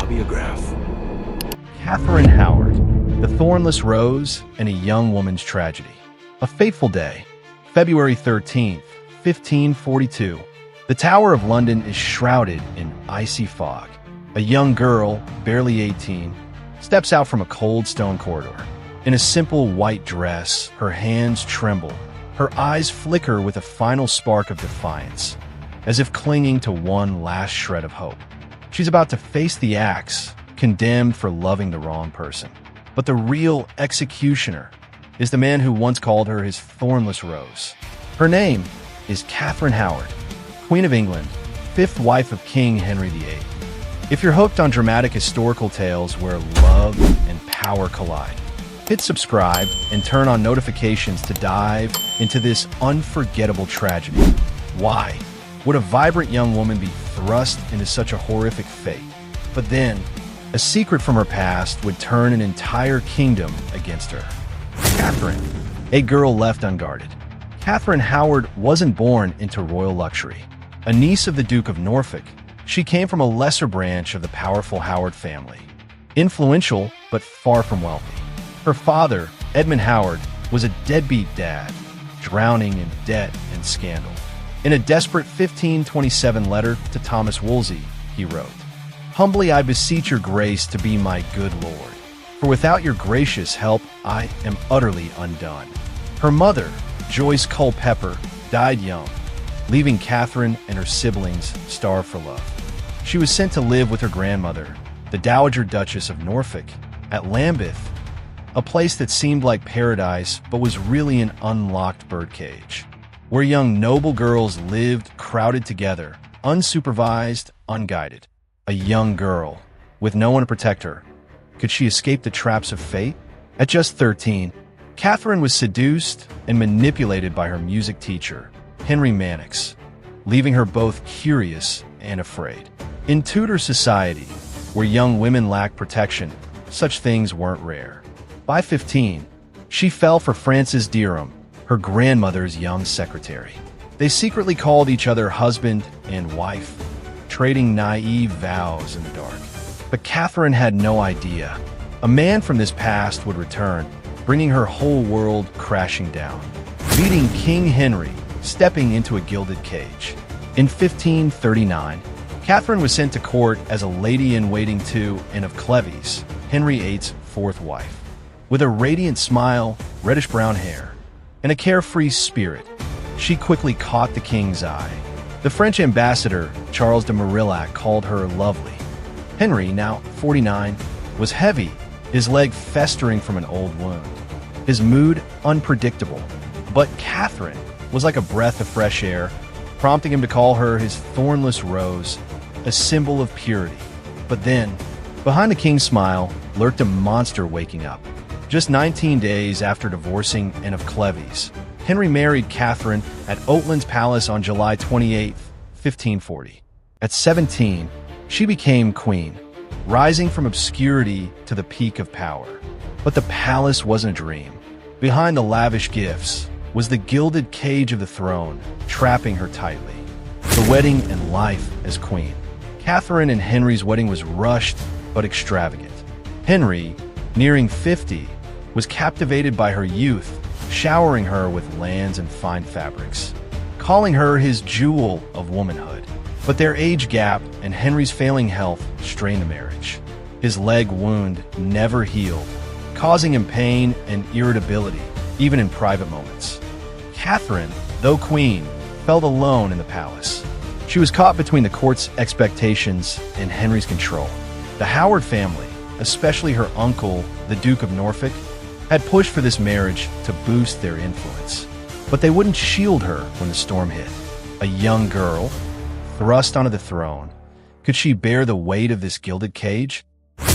Histobiograph. Catherine Howard, The Thornless Rose and a Young Woman's Tragedy. A fateful day, February 13th, 1542. The Tower of London is shrouded in icy fog. A young girl, barely 18, steps out from a cold stone corridor. In a simple white dress, her hands tremble. Her eyes flicker with a final spark of defiance, as if clinging to one last shred of hope. She's about to face the axe, condemned for loving the wrong person. But the real executioner is the man who once called her his thornless rose. Her name is Catherine Howard, Queen of England, fifth wife of King Henry VIII. If you're hooked on dramatic historical tales where love and power collide, hit subscribe and turn on notifications to dive into this unforgettable tragedy. Why would a vibrant young woman be thrust into such a horrific fate? But then, a secret from her past would turn an entire kingdom against her. Catherine, a girl left unguarded. Catherine Howard wasn't born into royal luxury. A niece of the Duke of Norfolk, she came from a lesser branch of the powerful Howard family. Influential, but far from wealthy. Her father, Edmund Howard, was a deadbeat dad, drowning in debt and scandal. In a desperate 1527 letter to Thomas Wolsey, he wrote, "Humbly I beseech your grace to be my good lord, for without your gracious help I am utterly undone." Her mother, Joyce Culpeper, died young, leaving Catherine and her siblings starved for love. She was sent to live with her grandmother, the Dowager Duchess of Norfolk, at Lambeth, a place that seemed like paradise but was really an unlocked birdcage, where young noble girls lived crowded together, unsupervised, unguided. A young girl, with no one to protect her. Could she escape the traps of fate? At just 13, Catherine was seduced and manipulated by her music teacher, Henry Mannix, leaving her both curious and afraid. In Tudor society, where young women lacked protection, such things weren't rare. By 15, she fell for Frances Dereham, her grandmother's young secretary. They secretly called each other husband and wife, trading naive vows in the dark. But Catherine had no idea. A man from this past would return, bringing her whole world crashing down, leading King Henry stepping into a gilded cage. In 1539, Catherine was sent to court as a lady-in-waiting to and of Cleves, Henry VIII's fourth wife. With a radiant smile, reddish-brown hair, and a carefree spirit, she quickly caught the king's eye. The French ambassador, Charles de Marillac, called her lovely. Henry, now 49, was heavy, his leg festering from an old wound, his mood unpredictable. But Catherine was like a breath of fresh air, prompting him to call her his thornless rose, a symbol of purity. But then, behind the king's smile, lurked a monster waking up. Just 19 days after divorcing Anne of Cleves, Henry married Catherine at Oatlands Palace on July 28, 1540. At 17, she became queen, rising from obscurity to the peak of power. But the palace wasn't a dream. Behind the lavish gifts was the gilded cage of the throne, trapping her tightly. The wedding and life as queen. Catherine and Henry's wedding was rushed but extravagant. Henry, nearing 50, was captivated by her youth, showering her with lands and fine fabrics, calling her his jewel of womanhood. But their age gap and Henry's failing health strained the marriage. His leg wound never healed, causing him pain and irritability, even in private moments. Catherine, though queen, felt alone in the palace. She was caught between the court's expectations and Henry's control. The Howard family, especially her uncle, the Duke of Norfolk, had pushed for this marriage to boost their influence. But they wouldn't shield her when the storm hit. A young girl, thrust onto the throne. Could she bear the weight of this gilded cage?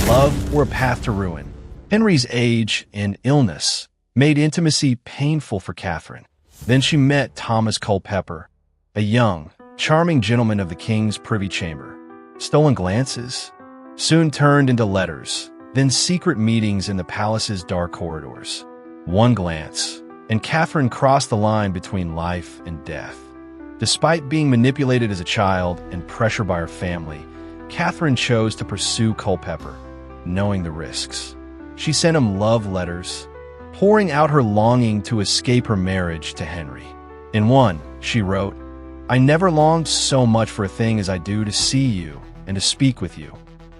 Love or a path to ruin? Henry's age and illness made intimacy painful for Catherine. Then she met Thomas Culpeper, a young, charming gentleman of the king's privy chamber. Stolen glances soon turned into letters, then secret meetings in the palace's dark corridors. One glance, and Catherine crossed the line between life and death. Despite being manipulated as a child and pressured by her family, Catherine chose to pursue Culpeper, knowing the risks. She sent him love letters, pouring out her longing to escape her marriage to Henry. In one, she wrote, "I never longed so much for a thing as I do to see you and to speak with you.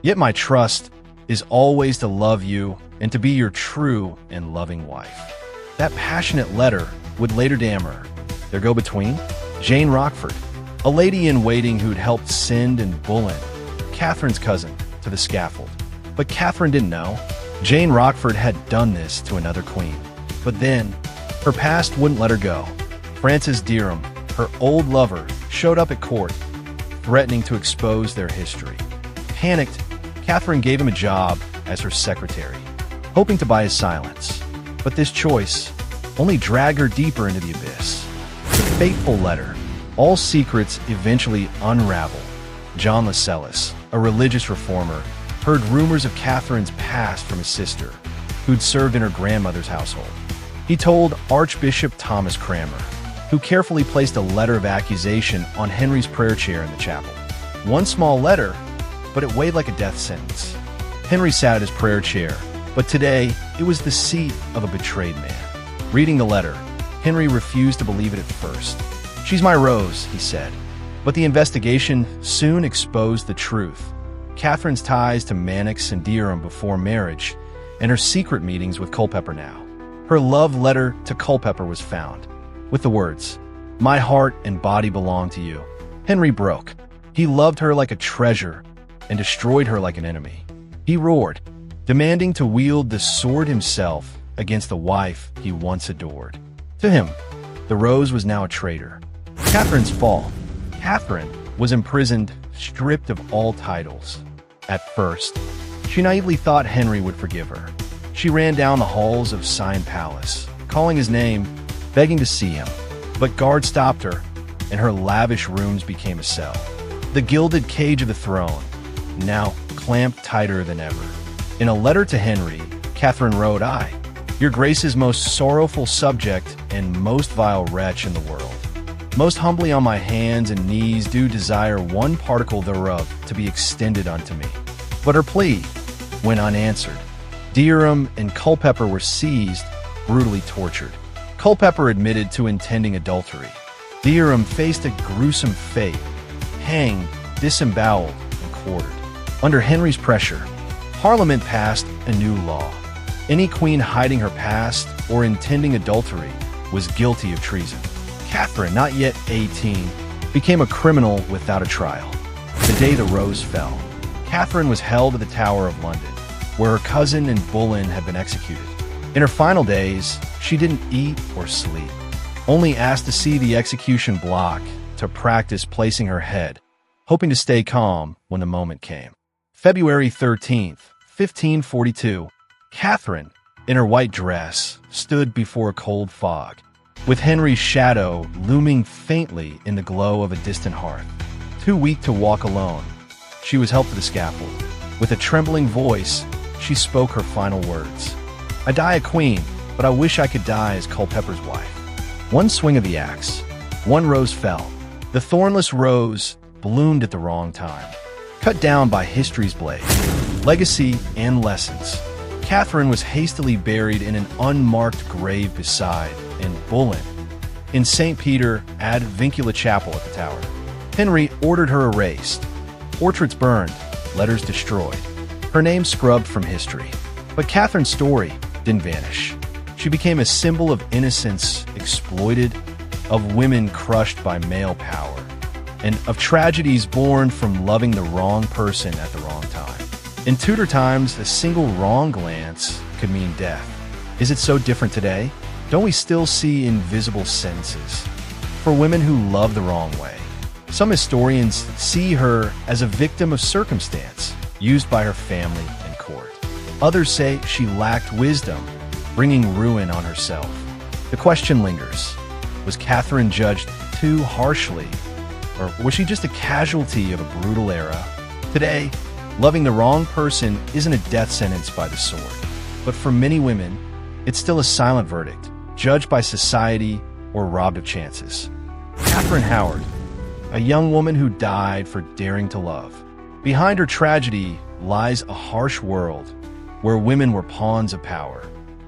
Yet my trust is always to love you and to be your true and loving wife." That passionate letter would later damn her. Their go-between? Jane Rochford, a lady-in-waiting who'd helped send Anne Boleyn, Catherine's cousin, to the scaffold. But Catherine didn't know. Jane Rochford had done this to another queen. But then, her past wouldn't let her go. Francis Dereham, her old lover, showed up at court, threatening to expose their history. Panicked, Catherine gave him a job as her secretary, hoping to buy his silence. But this choice only dragged her deeper into the abyss. The fateful letter. All secrets eventually unravel. John Lascelles, a religious reformer, heard rumors of Catherine's past from his sister, who'd served in her grandmother's household. He told Archbishop Thomas Cranmer, who carefully placed a letter of accusation on Henry's prayer chair in the chapel. One small letter, but it weighed like a death sentence. Henry sat at his prayer chair, but today it was the seat of a betrayed man. Reading the letter, Henry refused to believe it at first. "She's my rose," he said. But the investigation soon exposed the truth. Catherine's ties to Mannix and Dereham before marriage, and her secret meetings with Culpeper now. Her love letter to Culpeper was found, with the words, "My heart and body belong to you." Henry broke. He loved her like a treasure and destroyed her like an enemy. He roared, demanding to wield the sword himself against the wife he once adored. To him, the rose was now a traitor. Catherine's fall. Catherine was imprisoned, stripped of all titles. At first, she naively thought Henry would forgive her. She ran down the halls of Sion Palace, calling his name, begging to see him. But guards stopped her, and her lavish rooms became a cell. The gilded cage of the throne, now clamped tighter than ever. In a letter to Henry, Catherine wrote, "I, your grace's most sorrowful subject and most vile wretch in the world, most humbly on my hands and knees do desire one particle thereof to be extended unto me." But her plea went unanswered. Dereham and Culpeper were seized, brutally tortured. Culpeper admitted to intending adultery. Dereham faced a gruesome fate, hanged, disemboweled, and quartered. Under Henry's pressure, Parliament passed a new law. Any queen hiding her past or intending adultery was guilty of treason. Catherine, not yet 18, became a criminal without a trial. The day the rose fell, Catherine was held at the Tower of London, where her cousin Anne Boleyn had been executed. In her final days, she didn't eat or sleep, only asked to see the execution block to practice placing her head, hoping to stay calm when the moment came. February 13th, 1542, Catherine, in her white dress, stood before a cold fog, with Henry's shadow looming faintly in the glow of a distant hearth. Too weak to walk alone, she was helped to the scaffold. With a trembling voice, she spoke her final words. "I die a queen, but I wish I could die as Culpeper's wife." One swing of the axe, one rose fell. The thornless rose bloomed at the wrong time, cut down by history's blade. Legacy and lessons. Catherine was hastily buried in an unmarked grave beside Anne Boleyn in St. Peter ad Vincula Chapel at the Tower. Henry ordered her erased, portraits burned, letters destroyed, her name scrubbed from history. But Catherine's story didn't vanish. She became a symbol of innocence exploited, of women crushed by male power, and of tragedies born from loving the wrong person at the wrong time. In Tudor times, a single wrong glance could mean death. Is it so different today? Don't we still see invisible sentences for women who love the wrong way? Some historians see her as a victim of circumstance used by her family and court. Others say she lacked wisdom, bringing ruin on herself. The question lingers, was Catherine judged too harshly, or was she just a casualty of a brutal era? Today, loving the wrong person isn't a death sentence by the sword, but for many women, it's still a silent verdict, judged by society or robbed of chances. Catherine Howard, a young woman who died for daring to love. Behind her tragedy lies a harsh world where women were pawns of power.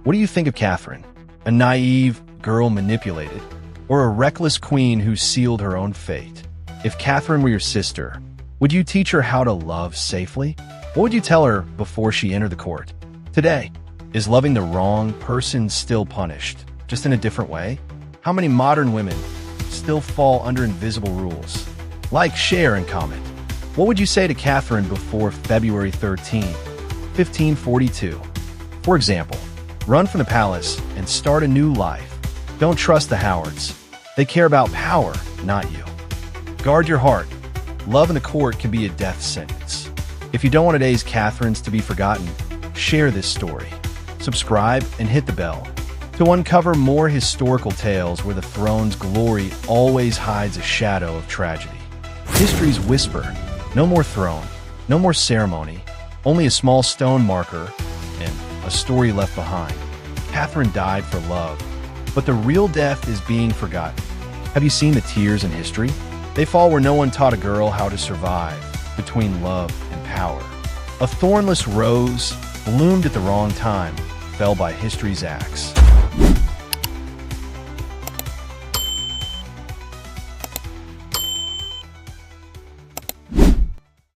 What do you think of Catherine? A naive girl manipulated, or a reckless queen who sealed her own fate? If Catherine were your sister, would you teach her how to love safely? What would you tell her before she entered the court? Today, is loving the wrong person still punished, just in a different way? How many modern women still fall under invisible rules? Like, share, and comment. What would you say to Catherine before February 13, 1542? For example, run from the palace and start a new life. Don't trust the Howards. They care about power, not you. Guard your heart. Love in the court can be a death sentence. If you don't want today's Catherines to be forgotten, share this story. Subscribe and hit the bell to uncover more historical tales where the throne's glory always hides a shadow of tragedy. History's whisper. No more throne, no more ceremony, only a small stone marker and a story left behind. Catherine died for love, but the real death is being forgotten. Have you seen the tears in history? They fall where no one taught a girl how to survive between love and power. A thornless rose bloomed at the wrong time, fell by history's axe.